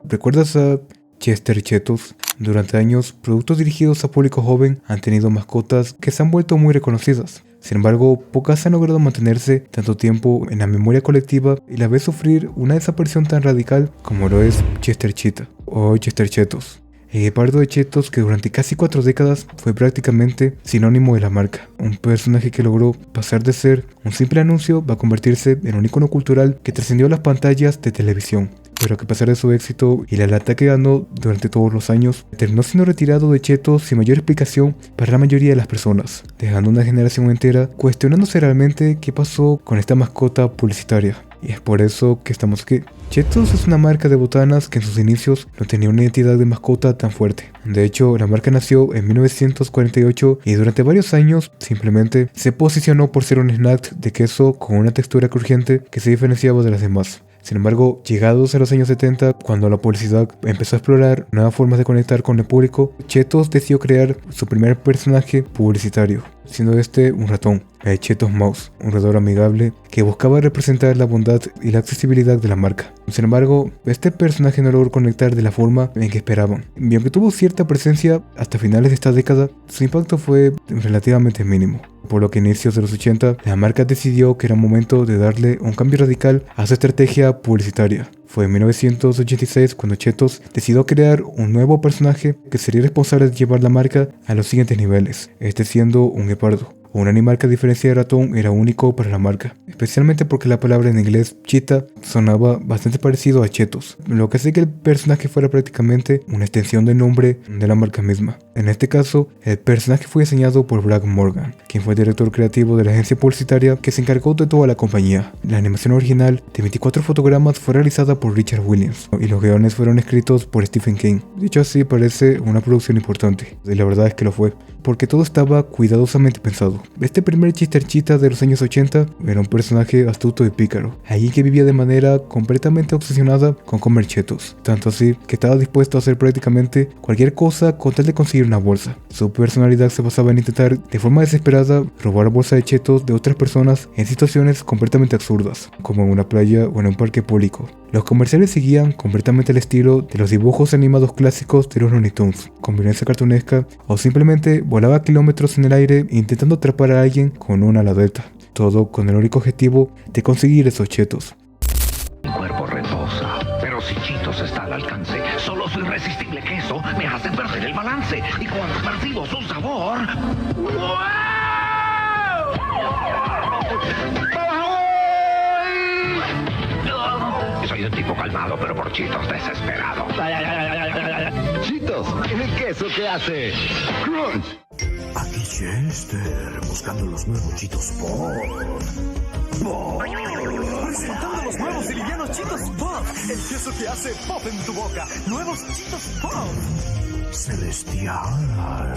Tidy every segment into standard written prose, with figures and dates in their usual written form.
¿Recuerdas a Chester Chetos? Durante años, productos dirigidos a público joven han tenido mascotas que se han vuelto muy reconocidas. Sin embargo, pocas han logrado mantenerse tanto tiempo en la memoria colectiva y la vez sufrir una desaparición tan radical como lo es Chester Cheetah o Chester Chetos. El guepardo de Chetos, que durante casi 4 décadas fue prácticamente sinónimo de la marca. Un personaje que logró pasar de ser un simple anuncio a convertirse en un icono cultural que trascendió las pantallas de televisión. Pero que a pesar de su éxito y la lata que ganó durante todos los años, terminó siendo retirado de Chetos sin mayor explicación para la mayoría de las personas, dejando una generación entera cuestionándose realmente qué pasó con esta mascota publicitaria. Y es por eso que estamos aquí. Chetos es una marca de botanas que en sus inicios no tenía una identidad de mascota tan fuerte. De hecho, la marca nació en 1948 y durante varios años simplemente se posicionó por ser un snack de queso con una textura crujiente que se diferenciaba de las demás. Sin embargo, llegados a los años 70, cuando la publicidad empezó a explorar nuevas formas de conectar con el público, Chetos decidió crear su primer personaje publicitario, siendo este un ratón, el Chetos Mouse, un roedor amigable que buscaba representar la bondad y la accesibilidad de la marca. Sin embargo, este personaje no logró conectar de la forma en que esperaban, y aunque tuvo cierta presencia hasta finales de esta década, su impacto fue relativamente mínimo. Por lo que a inicios de los 80, la marca decidió que era momento de darle un cambio radical a su estrategia publicitaria. Fue en 1986 cuando Chetos decidió crear un nuevo personaje que sería responsable de llevar la marca a los siguientes niveles, este siendo un guepardo. Un animal que a diferencia de ratón era único para la marca, especialmente porque la palabra en inglés cheetah sonaba bastante parecido a Chetos, lo que hace que el personaje fuera prácticamente una extensión del nombre de la marca misma. En este caso, el personaje fue diseñado por Brad Morgan, quien fue el director creativo de la agencia publicitaria que se encargó de toda la compañía. La animación original de 24 fotogramas fue realizada por Richard Williams y los guiones fueron escritos por Stephen King. Dicho así, parece una producción importante, y la verdad es que lo fue, porque todo estaba cuidadosamente pensado. Este primer Chester Cheetah de los años 80 era un personaje astuto y pícaro, alguien que vivía de manera completamente obsesionada con comer chetos, tanto así que estaba dispuesto a hacer prácticamente cualquier cosa con tal de conseguir una bolsa. Su personalidad se basaba en intentar de forma desesperada robar bolsas de chetos de otras personas en situaciones completamente absurdas, como en una playa o en un parque público. Los comerciales seguían completamente el estilo de los dibujos animados clásicos de los Looney Tunes, con violencia cartunesca, o simplemente volaba kilómetros en el aire intentando atrapar a alguien con una ala delta, todo con el único objetivo de conseguir esos chetos. Mi cuerpo reposa, pero si Cheetos está al alcance, solo su irresistible queso me hace perder el balance, y cuando percibo su sabor... ¡wow! Soy un tipo calmado, pero por Cheetos desesperado. Cheetos, el queso que hace crunch. Aquí Chester, buscando los nuevos Cheetos Pop. Presentando los nuevos y livianos Cheetos Pop. El queso que hace pop en tu boca. Nuevos Cheetos Pop. Celestial.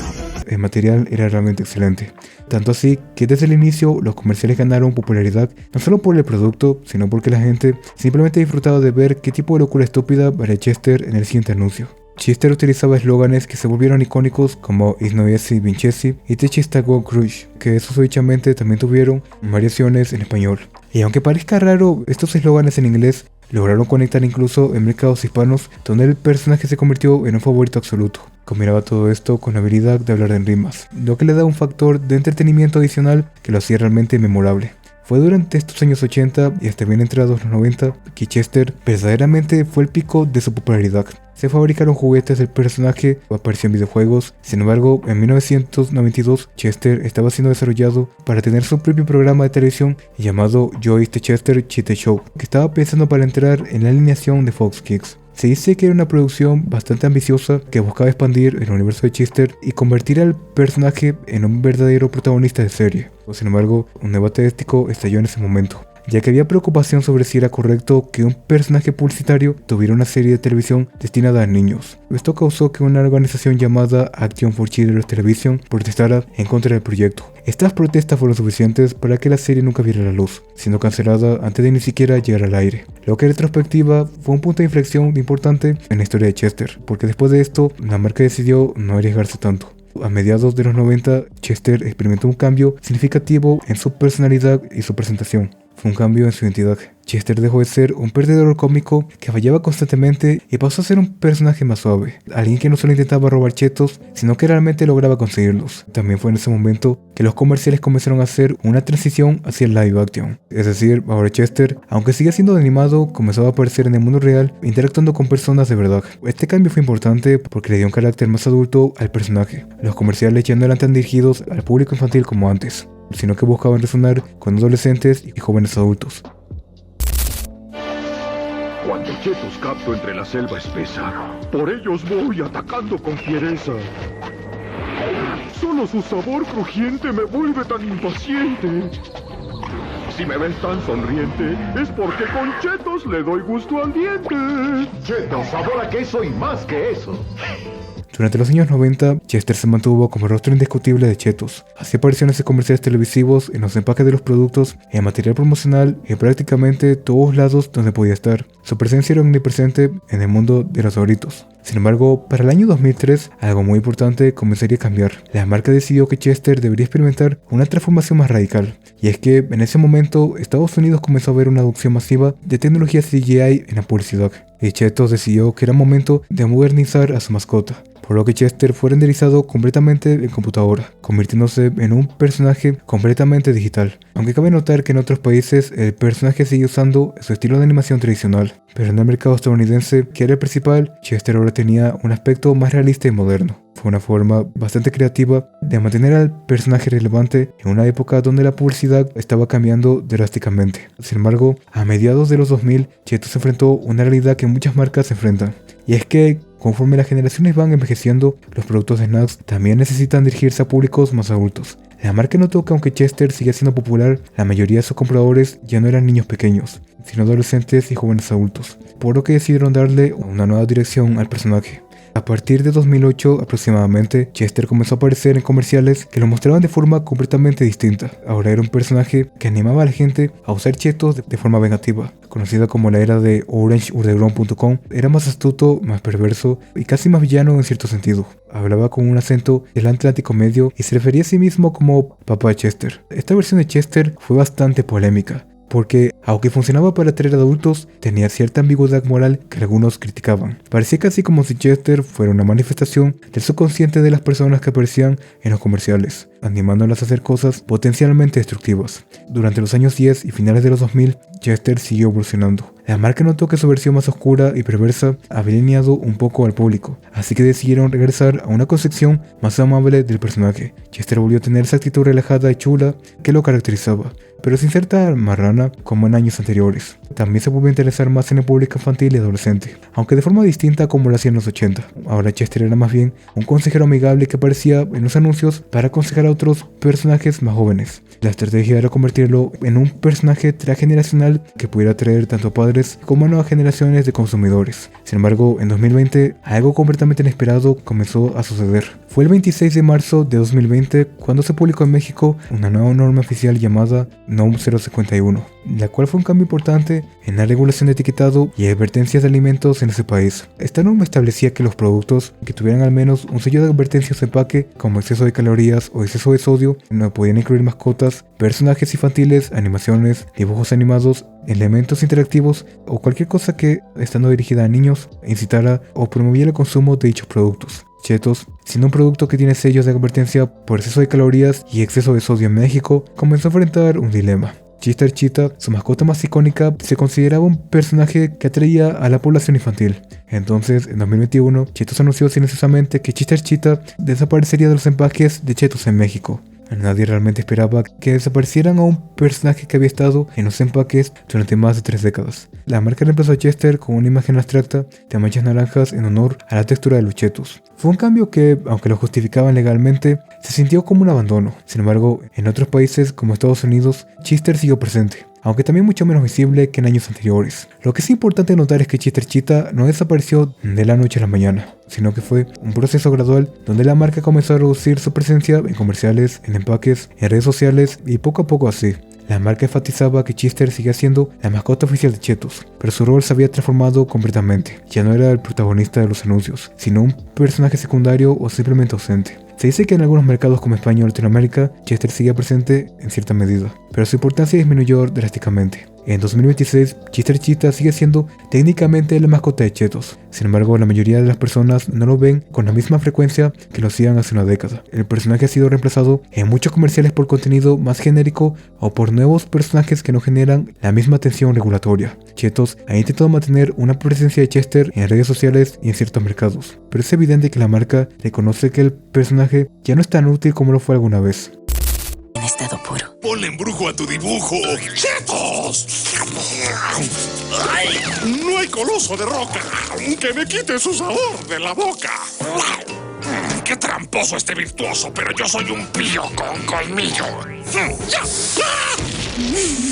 El material era realmente excelente, tanto así que desde el inicio los comerciales ganaron popularidad no solo por el producto, sino porque la gente simplemente disfrutaba de ver qué tipo de locura estúpida haría Chester en el siguiente anuncio. Chester utilizaba eslóganes que se volvieron icónicos como Is no easy Vincenzi y Te Chista Go Crush, que susodichamente también tuvieron variaciones en español. Y aunque parezca raro, estos eslóganes en inglés lograron conectar incluso en mercados hispanos, donde el personaje se convirtió en un favorito absoluto. Combinaba todo esto con la habilidad de hablar en rimas, lo que le da un factor de entretenimiento adicional que lo hacía realmente memorable. Fue durante estos años 80 y hasta bien entrados los 90 que Chester verdaderamente fue el pico de su popularidad. Se fabricaron juguetes del personaje, apareció en videojuegos. Sin embargo, en 1992 Chester estaba siendo desarrollado para tener su propio programa de televisión llamado Joey the Chester Cheetah Show, que estaba pensando para entrar en la alineación de Fox Kids. Se dice que era una producción bastante ambiciosa que buscaba expandir el universo de Chester y convertir al personaje en un verdadero protagonista de serie. Sin embargo, un debate ético estalló en ese momento, ya que había preocupación sobre si era correcto que un personaje publicitario tuviera una serie de televisión destinada a niños. Esto causó que una organización llamada Action for Children's Television protestara en contra del proyecto. Estas protestas fueron suficientes para que la serie nunca viera la luz, siendo cancelada antes de ni siquiera llegar al aire. Lo que en retrospectiva fue un punto de inflexión importante en la historia de Chester, porque después de esto la marca decidió no arriesgarse tanto. A mediados de los 90, Chester experimentó un cambio significativo en su personalidad y su presentación. Fue un cambio en su identidad. Chester dejó de ser un perdedor cómico que fallaba constantemente y pasó a ser un personaje más suave, alguien que no solo intentaba robar chetos, sino que realmente lograba conseguirlos. También fue en ese momento que los comerciales comenzaron a hacer una transición hacia el live action. Es decir, ahora Chester, aunque sigue siendo animado, comenzó a aparecer en el mundo real interactuando con personas de verdad. Este cambio fue importante porque le dio un carácter más adulto al personaje. Los comerciales ya no eran tan dirigidos al público infantil como antes, sino que buscaban resonar con adolescentes y jóvenes adultos. Cuando chetos capto entre la selva espesa, por ellos voy atacando con fiereza. Solo su sabor crujiente me vuelve tan impaciente. Si me ves tan sonriente, es porque con chetos le doy gusto al diente. Chetos, sabor a queso y más que eso. Durante los años 90, Chester se mantuvo como rostro indiscutible de Chetos. Hacía apariciones en comerciales televisivos, en los empaques de los productos, en material promocional y en prácticamente todos lados donde podía estar. Su presencia era omnipresente en el mundo de los Doritos. Sin embargo, para el año 2003, algo muy importante comenzaría a cambiar. La marca decidió que Chester debería experimentar una transformación más radical. Y es que en ese momento, Estados Unidos comenzó a ver una adopción masiva de tecnología CGI en la publicidad. Y Chetos decidió que era momento de modernizar a su mascota, por lo que Chester fue renderizado completamente en computadora, convirtiéndose en un personaje completamente digital. Aunque cabe notar que en otros países el personaje sigue usando su estilo de animación tradicional, pero en el mercado estadounidense, que era el principal, Chester ahora tenía un aspecto más realista y moderno. Fue una forma bastante creativa de mantener al personaje relevante en una época donde la publicidad estaba cambiando drásticamente. Sin embargo, a mediados de los 2000, Chetos se enfrentó a una realidad que muchas marcas se enfrentan, y es que conforme las generaciones van envejeciendo, los productos de snacks también necesitan dirigirse a públicos más adultos. La marca notó que aunque Chester sigue siendo popular, la mayoría de sus compradores ya no eran niños pequeños, sino adolescentes y jóvenes adultos, por lo que decidieron darle una nueva dirección al personaje. A partir de 2008 aproximadamente, Chester comenzó a aparecer en comerciales que lo mostraban de forma completamente distinta. Ahora era un personaje que animaba a la gente a usar chetos de forma vengativa. Conocida como la era de OrangeUrdegrown.com, era más astuto, más perverso y casi más villano en cierto sentido. Hablaba con un acento del Atlántico medio y se refería a sí mismo como Papá Chester. Esta versión de Chester fue bastante polémica, porque, aunque funcionaba para atraer adultos, tenía cierta ambigüedad moral que algunos criticaban. Parecía casi como si Chester fuera una manifestación del subconsciente de las personas que aparecían en los comerciales, animándolas a hacer cosas potencialmente destructivas. Durante los años 10 y finales de los 2000, Chester siguió evolucionando. La marca notó que su versión más oscura y perversa había alineado un poco al público, así que decidieron regresar a una concepción más amable del personaje. Chester volvió a tener esa actitud relajada y chula que lo caracterizaba, pero sin ser tan marrana como en años anteriores. También se volvió a interesar más en el público infantil y adolescente, aunque de forma distinta como lo hacía en los 80. Ahora Chester era más bien un consejero amigable que aparecía en los anuncios para aconsejar a otros personajes más jóvenes. La estrategia era convertirlo en un personaje transgeneracional que pudiera atraer tanto a padres como a nuevas generaciones de consumidores. Sin embargo, en 2020, algo completamente inesperado comenzó a suceder. Fue el 26 de marzo de 2020 cuando se publicó en México una nueva norma oficial llamada NOM 051, la cual fue un cambio importante en la regulación de etiquetado y advertencias de alimentos en ese país. Esta norma establecía que los productos que tuvieran al menos un sello de advertencia en su empaque, como exceso de calorías o exceso de sodio, no podían incluir mascotas, personajes infantiles, animaciones, dibujos animados, elementos interactivos o cualquier cosa que, estando dirigida a niños, incitara o promoviera el consumo de dichos productos. Chetos, siendo un producto que tiene sellos de advertencia por exceso de calorías y exceso de sodio en México, comenzó a enfrentar un dilema. Chester Cheetah, su mascota más icónica, se consideraba un personaje que atraía a la población infantil. Entonces, en 2021, Chetos anunció silenciosamente que Chester Cheetah desaparecería de los empaques de Chetos en México. Nadie realmente esperaba que desaparecieran a un personaje que había estado en los empaques durante más de 3 décadas. La marca reemplazó a Chester con una imagen abstracta de manchas naranjas en honor a la textura de los chetos. Fue un cambio que, aunque lo justificaban legalmente, se sintió como un abandono. Sin embargo, en otros países como Estados Unidos, Chester siguió presente, aunque también mucho menos visible que en años anteriores. Lo que es importante notar es que Chester Cheetah no desapareció de la noche a la mañana, sino que fue un proceso gradual donde la marca comenzó a reducir su presencia en comerciales, en empaques, en redes sociales y poco a poco así. La marca enfatizaba que Chester seguía siendo la mascota oficial de Chetos, pero su rol se había transformado completamente. Ya no era el protagonista de los anuncios, sino un personaje secundario o simplemente ausente. Se dice que en algunos mercados como España o Latinoamérica, Chester seguía presente en cierta medida, pero su importancia disminuyó drásticamente. En 2026, Chester Cheetah sigue siendo técnicamente la mascota de Cheetos. Sin embargo, la mayoría de las personas no lo ven con la misma frecuencia que lo hacían hace una década. El personaje ha sido reemplazado en muchos comerciales por contenido más genérico o por nuevos personajes que no generan la misma atención regulatoria. Cheetos ha intentado mantener una presencia de Chester en redes sociales y en ciertos mercados, pero es evidente que la marca reconoce que el personaje ya no es tan útil como lo fue alguna vez. En estado puro. Ponle embrujo a tu dibujo. ¡Cheetos! ¡Ay! No hay coloso de roca que me quite su sabor de la boca. ¡Qué tramposo este virtuoso! Pero yo soy un pillo con colmillo.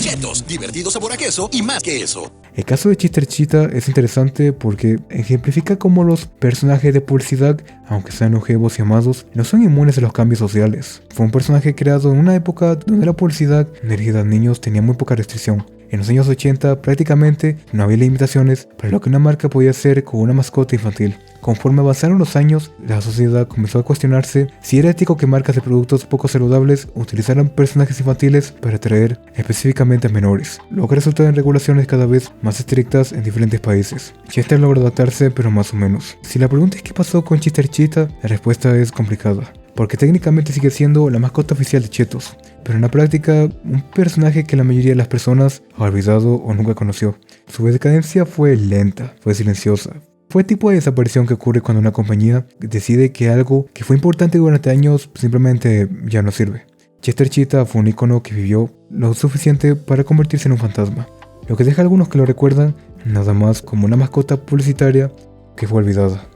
Cheetos, divertido sabor a queso y más que eso. El caso de Chester Cheetah es interesante porque ejemplifica cómo los personajes de publicidad, aunque sean longevos y amados, no son inmunes a los cambios sociales. Fue un personaje creado en una época donde la publicidad dirigida a niños tenía muy poca restricción. En los años 80 prácticamente no había limitaciones para lo que una marca podía hacer con una mascota infantil. Conforme avanzaron los años, la sociedad comenzó a cuestionarse si era ético que marcas de productos poco saludables utilizaran personajes infantiles para atraer específicamente a menores, lo que resultó en regulaciones cada vez más estrictas en diferentes países. Chester logró adaptarse, pero más o menos. Si la pregunta es qué pasó con Chester Cheetah, la respuesta es complicada, porque técnicamente sigue siendo la mascota oficial de Cheetos, pero en la práctica un personaje que la mayoría de las personas ha olvidado o nunca conoció. Su decadencia fue lenta, fue silenciosa. Fue el tipo de desaparición que ocurre cuando una compañía decide que algo que fue importante durante años simplemente ya no sirve. Chester Cheetah fue un icono que vivió lo suficiente para convertirse en un fantasma, lo que deja a algunos que lo recuerdan nada más como una mascota publicitaria que fue olvidada.